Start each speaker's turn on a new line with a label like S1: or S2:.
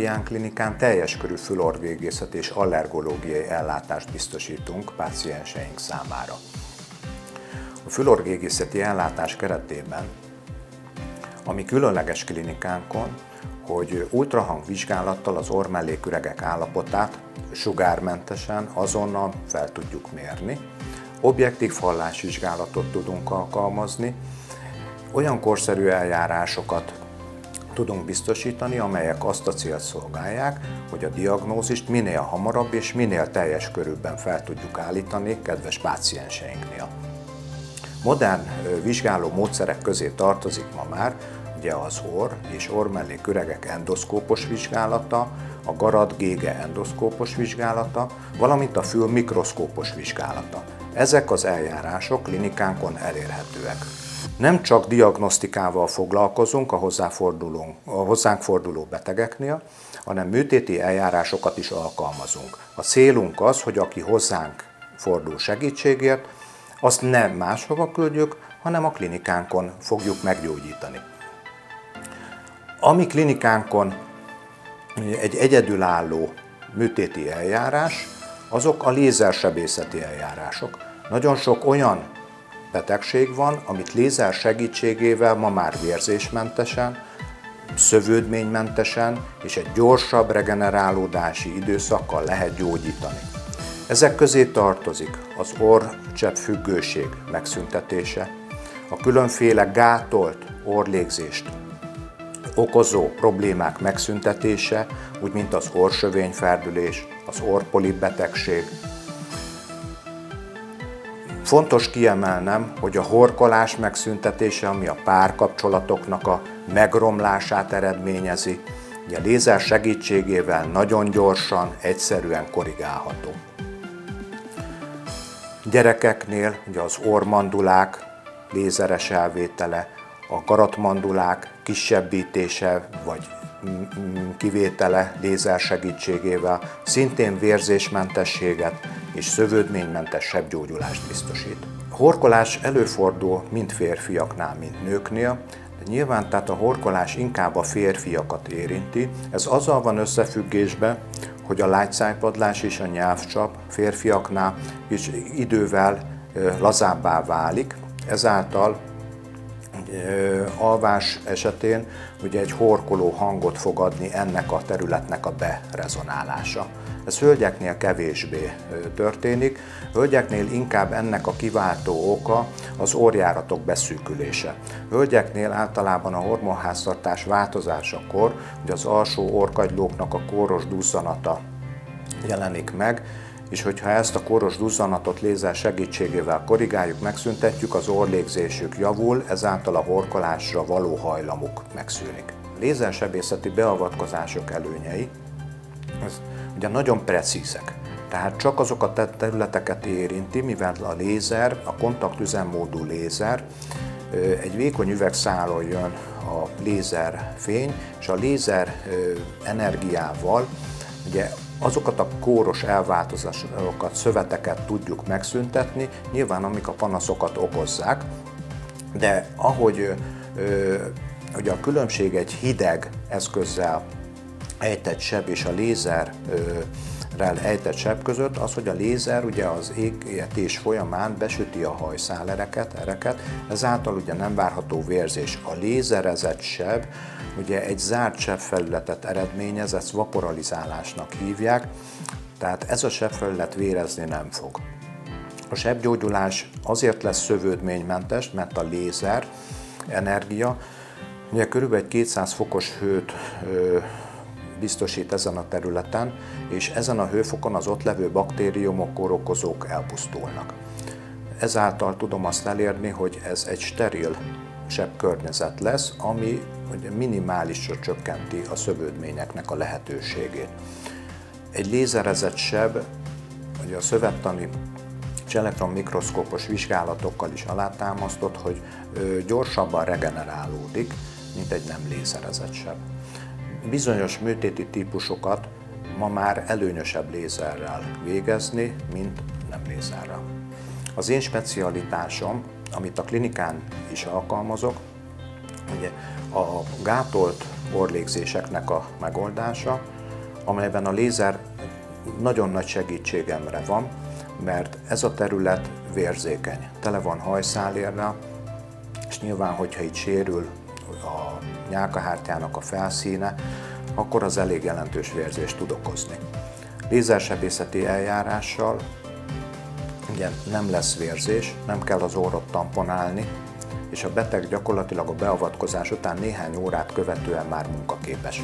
S1: Medián Klinikán teljes körű fülorvégészet és allergológiai ellátást biztosítunk pácienseink számára. A fülorvégészeti ellátás keretében, ami különleges klinikánkon, hogy ultrahangvizsgálattal az orrmelléküregek állapotát sugármentesen azonnal fel tudjuk mérni, objektív hallásvizsgálatot tudunk alkalmazni, olyan korszerű eljárásokat tudunk biztosítani, amelyek azt a célt szolgálják, hogy a diagnózist minél hamarabb és minél teljes körülben fel tudjuk állítani kedves pácienseinknél. Modern vizsgáló módszerek közé tartozik ma már ugye az orr és orrmelléküregek endoszkópos vizsgálata, a garad-gége endoszkópos vizsgálata, valamint a fül mikroszkópos vizsgálata. Ezek az eljárások klinikánkon elérhetőek. Nem csak diagnosztikával foglalkozunk a hozzánk forduló betegeknél, hanem műtéti eljárásokat is alkalmazunk. A célunk az, hogy aki hozzánk fordul segítségért, azt nem máshova küldjük, hanem a klinikánkon fogjuk meggyógyítani. Ami klinikánkon egy egyedülálló műtéti eljárás, azok a lézersebészeti eljárások. Nagyon sok olyan betegség van, amit lézer segítségével ma már vérzésmentesen, szövődménymentesen és egy gyorsabb regenerálódási időszakkal lehet gyógyítani. Ezek közé tartozik az orrcsepp függőség megszüntetése, a különféle gátolt orrlégzést okozó problémák megszüntetése, úgy mint az orrsövényferdülés, az orrpolip betegség. Fontos kiemelnem, hogy a horkolás megszüntetése, ami a párkapcsolatoknak a megromlását eredményezi, ugye a lézer segítségével nagyon gyorsan, egyszerűen korrigálható. Gyerekeknél ugye az orrmandulák lézeres elvétele, a garatmandulák kisebbítése vagy kivétele lézer segítségével szintén vérzésmentességet és szövődménymentes sebgyógyulást biztosít. A horkolás előfordul mind férfiaknál, mind nőknél, de nyilván tehát a horkolás inkább a férfiakat érinti. Ez azzal van összefüggésben, hogy a lágyszájpadlás és a nyelvcsap férfiaknál is idővel lazábbá válik, ezáltal alvás esetén ugye egy horkoló hangot fog adni ennek a területnek a berezonálása. Ez hölgyeknél kevésbé történik, hölgyeknél inkább ennek a kiváltó oka az orrjáratok beszűkülése. Hölgyeknél általában a hormonháztartás változásakor ugye az alsó orrkagylóknak a kóros duzzanata jelenik meg, és hogyha ezt a kóros duzzanatot lézer segítségével korrigáljuk, megszüntetjük, az orrlégzésük javul, ezáltal a horkolásra való hajlamuk megszűnik. A lézersebészeti beavatkozások előnyei ugye nagyon precízek, tehát csak azokat a területeket érinti, mivel a lézer, a kontaktüzemmódú lézer, egy vékony üvegszálon jön a lézerfény, és a lézer energiával ugye azokat a kóros elváltozásokat, szöveteket tudjuk megszüntetni, nyilván amik a panaszokat okozzák, de ahogy ugye a különbség egy hideg eszközzel ejtett seb és a lézerrel ejtett seb között az, hogy a lézer ugye az égetés folyamán besüti a hajszálereket, ezáltal ugye nem várható vérzés. A lézerezett seb ugye egy zárt sebfelületet eredményez, ezt vaporalizálásnak hívják, tehát ez a sebfelület vérezni nem fog. A sebgyógyulás azért lesz szövődménymentes, mert a lézer energia ugye körülbelül 200 fokos hőt biztosít ezen a területen, és ezen a hőfokon az ott levő baktériumok, kórokozók elpusztulnak. Ezáltal tudom azt elérni, hogy ez egy steril sebkörnyezet lesz, ami minimálisra csökkenti a szövődményeknek a lehetőségét. Egy lézerezett seb, ugye a szövettani és elektronmikroszkópos vizsgálatokkal is alátámasztott, hogy gyorsabban regenerálódik, mint egy nem lézerezett seb. Bizonyos műtéti típusokat ma már előnyösebb lézerrel végezni, mint nem lézerrel. Az én specialitásom, amit a klinikán is alkalmazok, ugye a gátolt orrlégzéseknek a megoldása, amelyben a lézer nagyon nagy segítségemre van, mert ez a terület vérzékeny, tele van hajszálérrel, és nyilván, hogyha itt sérül a nyálkahártyának a felszíne, akkor az elég jelentős vérzést tud okozni. Lézersebészeti eljárással ugye nem lesz vérzés, nem kell az orrot tamponálni, és a beteg gyakorlatilag a beavatkozás után néhány órát követően már munkaképes.